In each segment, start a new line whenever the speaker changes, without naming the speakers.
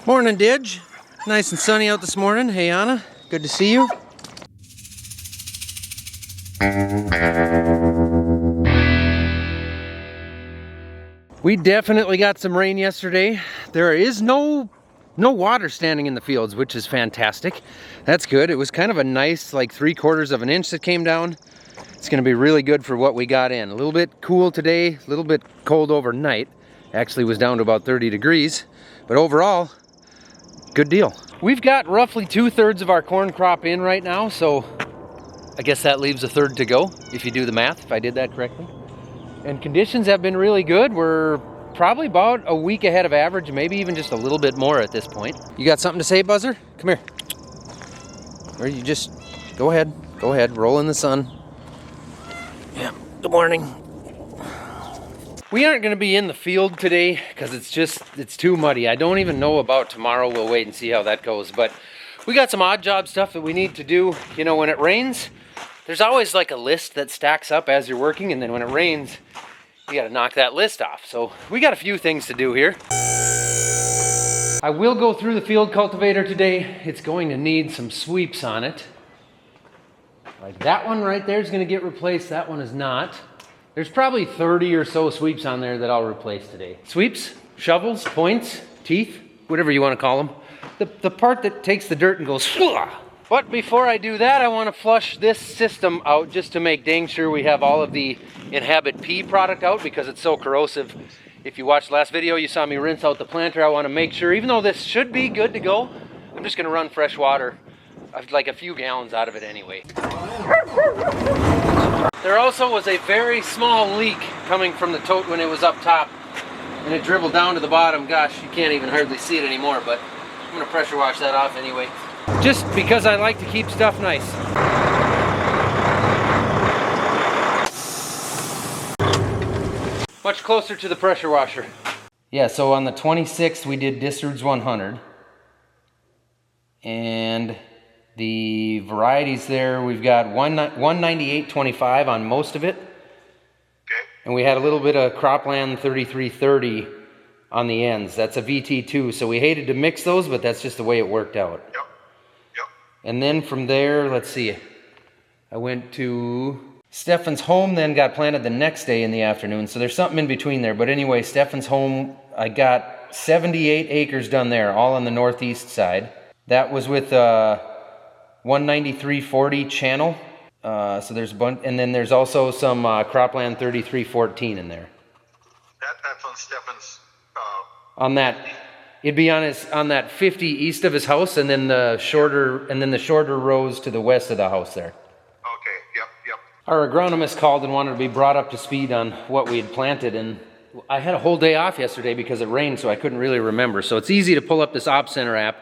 Morning, Didge. Nice and sunny out this morning. Hey, Anna. Good to see you. We definitely got some rain yesterday. There is no water standing in the fields, which is fantastic. That's good. It was kind of a nice, like 3/4 of an inch that came down. It's gonna be really good for what we got in. A little bit cool today, a little bit cold overnight. Actually was down to about 30 degrees, but overall, good deal. We've got roughly 2/3 of our corn crop in right now, so I guess that leaves a third to go, if you do the math, if I did that correctly. And conditions have been really good. We're probably about a week ahead of average, maybe even just a little bit more at this point. You got something to say, Buzzer? Come here. Or you just, go ahead, roll in the sun. Yeah, good morning. We aren't gonna be in the field today because it's too muddy. I don't even know about tomorrow. We'll wait and see how that goes. But we got some odd job stuff that we need to do. You know, when it rains, there's always like a list that stacks up as you're working, and then when it rains, you gotta knock that list off. So we got a few things to do here. I will go through the field cultivator today. It's going to need some sweeps on it. Like that one right there is gonna get replaced. That one is not. There's probably 30 or so sweeps on there that I'll replace today. Sweeps, shovels, points, teeth, whatever you want to call them. The part that takes the dirt and goes, Fwah! But before I do that, I want to flush this system out just to make dang sure we have all of the Inhabit P product out because it's so corrosive. If you watched the last video, you saw me rinse out the planter. I want to make sure, even though this should be good to go, I'm just going to run fresh water, like a few gallons out of it anyway. There also was a very small leak coming from the tote when it was up top, and it dribbled down to the bottom. Gosh, you can't even hardly see it anymore, but I'm gonna pressure wash that off anyway. Just because I like to keep stuff nice. Much closer to the pressure washer. Yeah, so on the 26th we did Distards 100. And the varieties there, we've got 198.25 on most of it. Okay. And we had a little bit of Cropland 3330 on the ends. That's a VT2, so we hated to mix those, but that's just the way it worked out. Yep. And then from there, let's see, I went to Stefan's home, then got planted the next day in the afternoon, so there's something in between there. But anyway, Stefan's home, I got 78 acres done there, all on the northeast side. That was with 193.40 channel, so there's a bunch, and then there's also some Cropland 3314 in there.
That's on Stefan's.
On that, it'd be on that 50 east of his house, and then the shorter rows to the west of the house there.
Okay. Yep.
Our agronomist called and wanted to be brought up to speed on what we had planted, and I had a whole day off yesterday because it rained, so I couldn't really remember. So it's easy to pull up this Op Center app.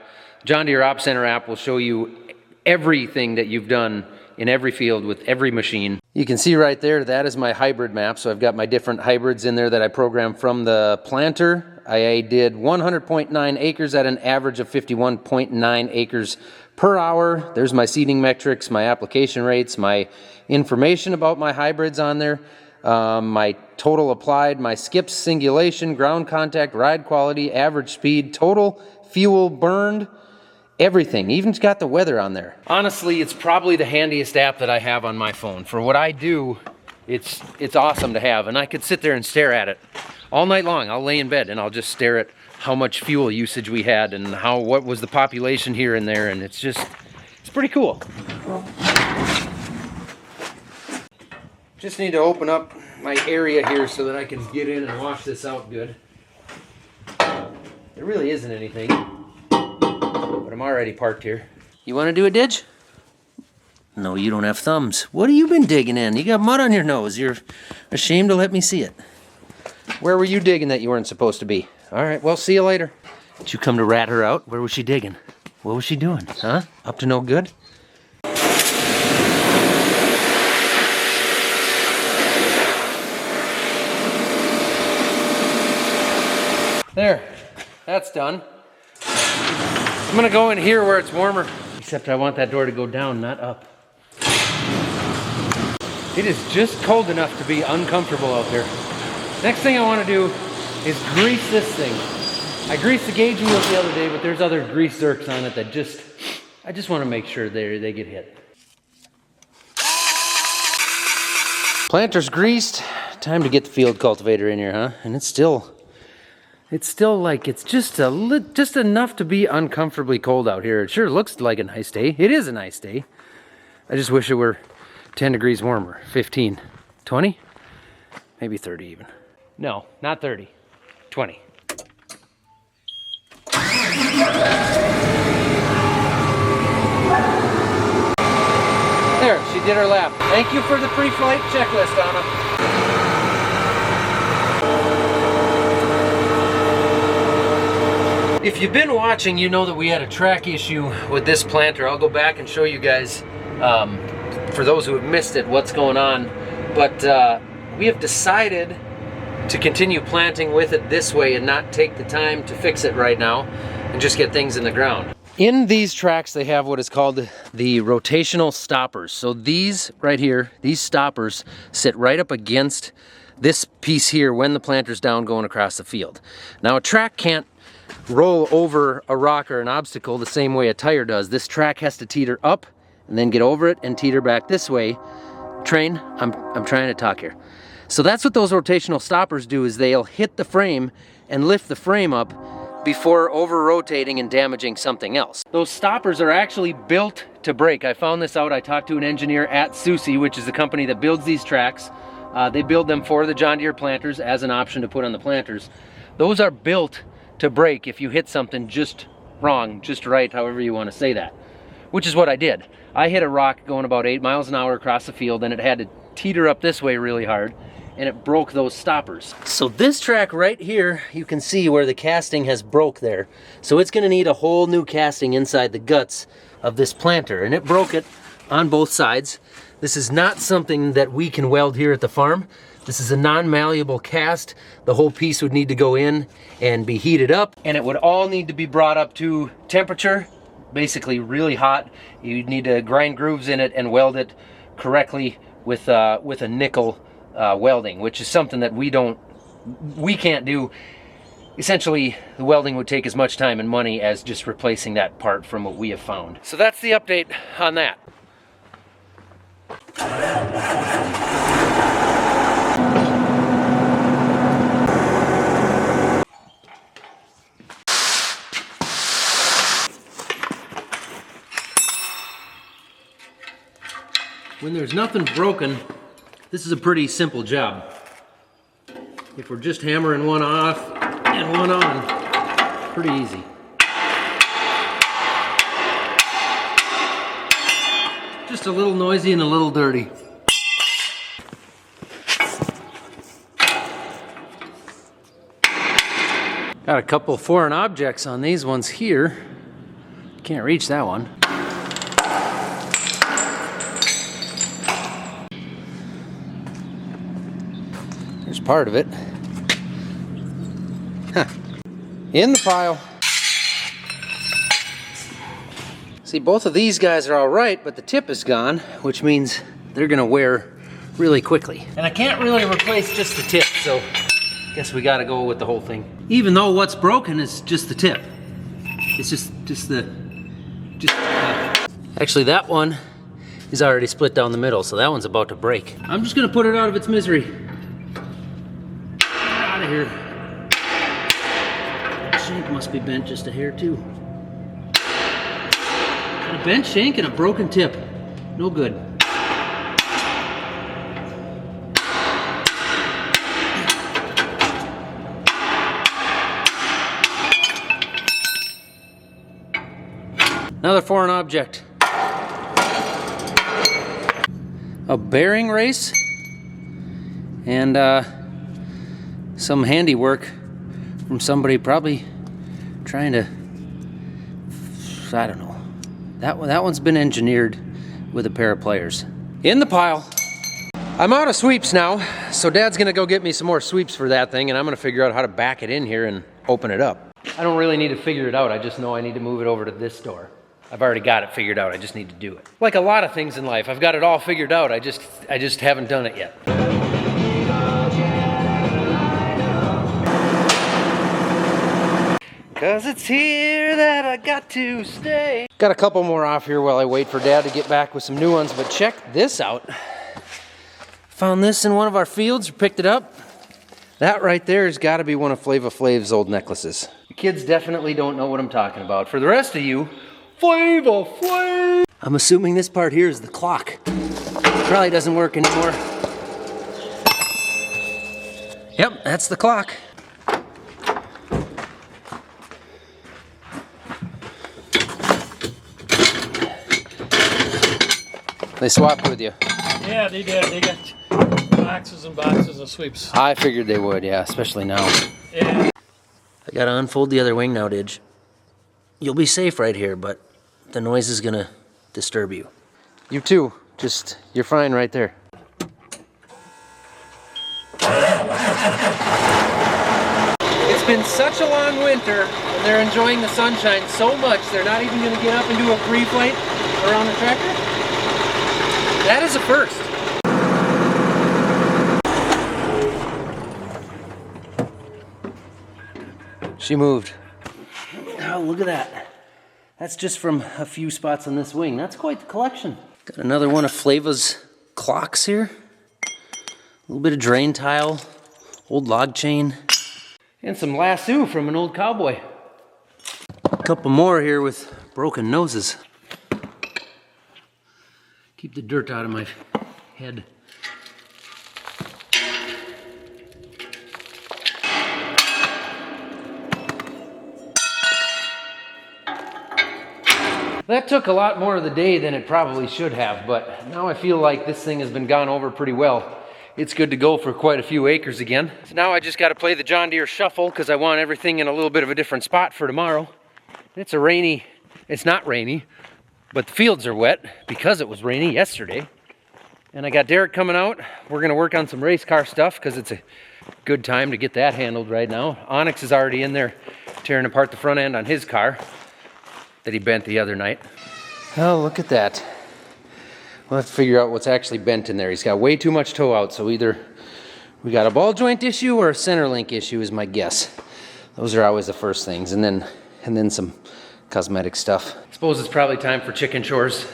John Deere Op Center app will show you everything that you've done in every field with every machine. You can see right there, that is my hybrid map. So I've got my different hybrids in there that I programmed from the planter. I did 100.9 acres at an average of 51.9 acres per hour. There's my seeding metrics, my application rates, my information about my hybrids on there, my total applied, my skips, singulation, ground contact, ride quality, average speed, total fuel burned, everything. Even got the weather on there. Honestly, it's probably the handiest app that I have on my phone. For what I do, it's awesome to have, and I could sit there and stare at it all night long. I'll lay in bed and I'll just stare at how much fuel usage we had and what was the population here and there, and it's pretty cool. Just need to open up my area here so that I can get in and wash this out good. There really isn't anything, but I'm already parked here. You want to do a Didge? No, you don't have thumbs. What have you been digging in? You got mud on your nose. You're ashamed to let me see it. Where were you digging that you weren't supposed to be? All right, well, see you later. Did you come to rat her out? Where was she digging? What was she doing? Huh? Up to no good? There, that's done. I'm gonna go in here where it's warmer. Except I want that door to go down, not up. It is just cold enough to be uncomfortable out there. Next thing I want to do is grease this thing. I greased the gauge wheels the other day, but there's other grease zerks on it that I just want to make sure they get hit. Planter's greased. Time to get the field cultivator in here, huh? And it's still like, it's just enough to be uncomfortably cold out here. It sure looks like a nice day. It is a nice day. I just wish it were 10 degrees warmer. 15, 20, maybe 30 even. No, not 30, 20. There, she did her lap. Thank you for the pre-flight checklist, Anna. If you've been watching, you know that we had a track issue with this planter. I'll go back and show you guys, for those who have missed it, what's going on. But we have decided to continue planting with it this way and not take the time to fix it right now and just get things in the ground. In these tracks, they have what is called the rotational stoppers. So these right here, these stoppers sit right up against this piece here when the planter's down going across the field. Now a track can't roll over a rock or an obstacle the same way a tire does. This track has to teeter up and then get over it and teeter back this way. Train, I'm trying to talk here. So that's what those rotational stoppers do, is they'll hit the frame and lift the frame up before over-rotating and damaging something else. Those stoppers are actually built to break. I found this out. I talked to an engineer at Susi, which is the company that builds these tracks. They build them for the John Deere planters as an option to put on the planters. Those are built to break if you hit something just wrong, just right, however you want to say that. Which is what I did. I hit a rock going about 8 miles an hour across the field, and it had to teeter up this way really hard, and it broke those stoppers. So this track right here, you can see where the casting has broke there. So it's gonna need a whole new casting inside the guts of this planter, and it broke it on both sides. This is not something that we can weld here at the farm. This is a non-malleable cast. The whole piece would need to go in and be heated up, and it would all need to be brought up to temperature, basically really hot. You'd need to grind grooves in it and weld it correctly with a nickel welding, which is something that we can't do. Essentially, the welding would take as much time and money as just replacing that part from what we have found. So that's the update on that. When there's nothing broken, this is a pretty simple job. If we're just hammering one off and one on, pretty easy. Just a little noisy and a little dirty. Got a couple foreign objects on these ones here. Can't reach that one. There's part of it. Huh. In the pile. See, both of these guys are all right, but the tip is gone, which means they're gonna wear really quickly. And I can't really replace just the tip, so I guess we gotta go with the whole thing. Even though what's broken is just the tip. It's just Actually, that one is already split down the middle, so that one's about to break. I'm just gonna put it out of its misery. Out of here. The shank must be bent just a hair too. Got a bent shank and a broken tip. No good. Another foreign object. A bearing race and some handiwork from somebody probably trying to, I don't know. That one's been engineered with a pair of pliers. In the pile. I'm out of sweeps now, so Dad's gonna go get me some more sweeps for that thing, and I'm gonna figure out how to back it in here and open it up. I don't really need to figure it out, I just know I need to move it over to this door. I've already got it figured out, I just need to do it. Like a lot of things in life, I've got it all figured out, I just haven't done it yet. 'cause it's here that I got to stay. Got a couple more off here while I wait for Dad to get back with some new ones, but check this out. Found this in one of our fields, picked it up. That right there has got to be one of Flava Flav's old necklaces. The kids definitely don't know what I'm talking about. For the rest of you, Flava Flav! I'm assuming this part here is the clock. Probably doesn't work anymore. Yep, that's the clock. They swapped with you.
Yeah, they did. They got boxes and boxes of sweeps.
I figured they would, yeah, especially now.
Yeah.
I gotta unfold the other wing now, Didge. You'll be safe right here, but the noise is gonna disturb you. You too. Just, you're fine right there. It's been such a long winter, and they're enjoying the sunshine so much, they're not even gonna get up and do a pre-flight around the tractor. That is a first. She moved. Oh, look at that. That's just from a few spots on this wing. That's quite the collection. Got another one of Flava's clocks here. A little bit of drain tile, old log chain, and some lasso from an old cowboy. A couple more here with broken noses. Keep the dirt out of my head. That took a lot more of the day than it probably should have, but now I feel like this thing has been gone over pretty well. It's good to go for quite a few acres again. So now I just got to play the John Deere shuffle because I want everything in a little bit of a different spot for tomorrow. It's not rainy, but the fields are wet because it was rainy yesterday. And I got Derek coming out. We're going to work on some race car stuff because it's a good time to get that handled right now. Onyx is already in there tearing apart the front end on his car that he bent the other night. Oh, look at that. We'll have to figure out what's actually bent in there. He's got way too much toe out, so either we got a ball joint issue or a center link issue is my guess. Those are always the first things, and then some cosmetic stuff. I suppose it's probably time for chicken chores.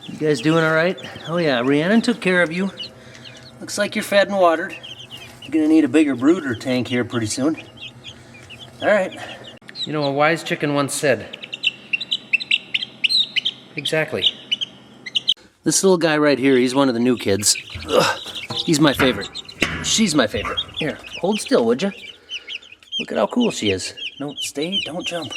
You guys doing all right? Oh yeah, Rhiannon took care of you. Looks like you're fed and watered. You're gonna need a bigger brooder tank here pretty soon. All right. You know, a wise chicken once said, exactly. This little guy right here, he's one of the new kids. Ugh, he's my favorite. She's my favorite. Here, hold still, would you? Look at how cool she is. No, stay, don't jump.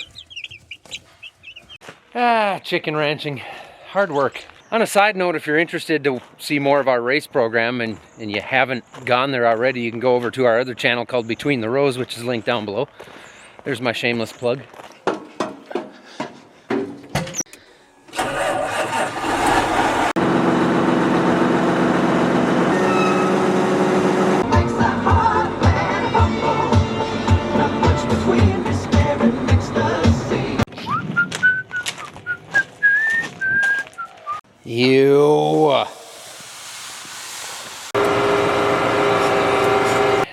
Ah, chicken ranching. Hard work. On a side note, if you're interested to see more of our race program and you haven't gone there already, you can go over to our other channel called Between the Rows, which is linked down below. There's my shameless plug.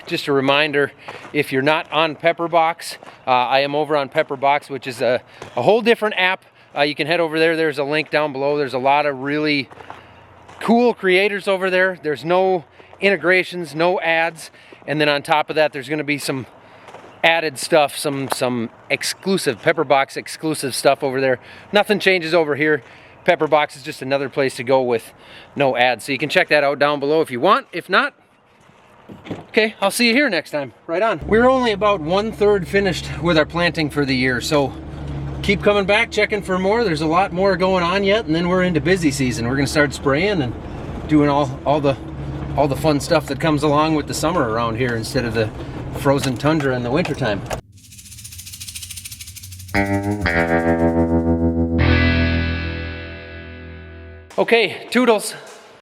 Just a reminder, if you're not on Pepperbox, I am over on Pepperbox, which is a whole different app. You can head over there. There's a link down below. There's a lot of really cool creators over there. There's no integrations, no ads. And then on top of that, there's going to be some added stuff, some exclusive, Pepperbox exclusive stuff over there. Nothing changes over here. Pepperbox is just another place to go with no ads. So you can check that out down below if you want. If not, okay, I'll see you here next time. Right on. We're only about 1/3 finished with our planting for the year, so keep coming back, checking for more. There's a lot more going on yet, and then we're into busy season. We're gonna start spraying and doing all the fun stuff that comes along with the summer around here instead of the frozen tundra in the wintertime. Okay, toodles.